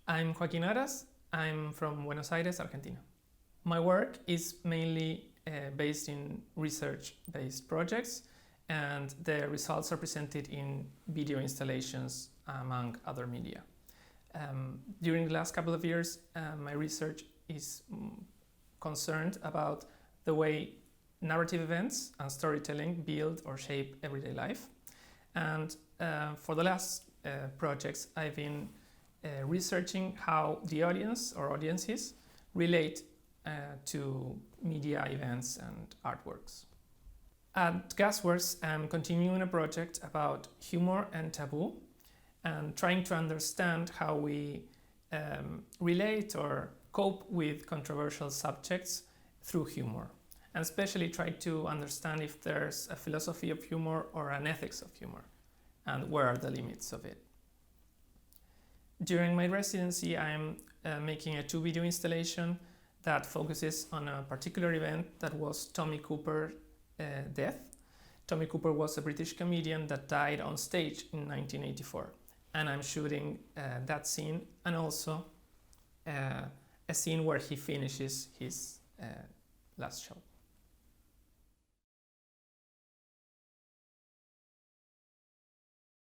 I'm Joaquín Aras. I'm from Buenos Aires, Argentina. My work is mainly based in research-based projects, and the results are presented in video installations, among other media. During the last couple of years, my research is concerned about the way narrative events and storytelling build or shape everyday life. And for the last projects, I've been researching how the audience or audiences relate to media events and artworks. At Gasworks, I'm continuing a project about humor and taboo and trying to understand how we relate or cope with controversial subjects through humor, and especially try to understand if there's a philosophy of humor or an ethics of humor, and where are the limits of it. During my residency, I'm making a 2-video installation that focuses on a particular event that was Tommy Cooper's death. Tommy Cooper was a British comedian that died on stage in 1984. And I'm shooting that scene and also a scene where he finishes his last show.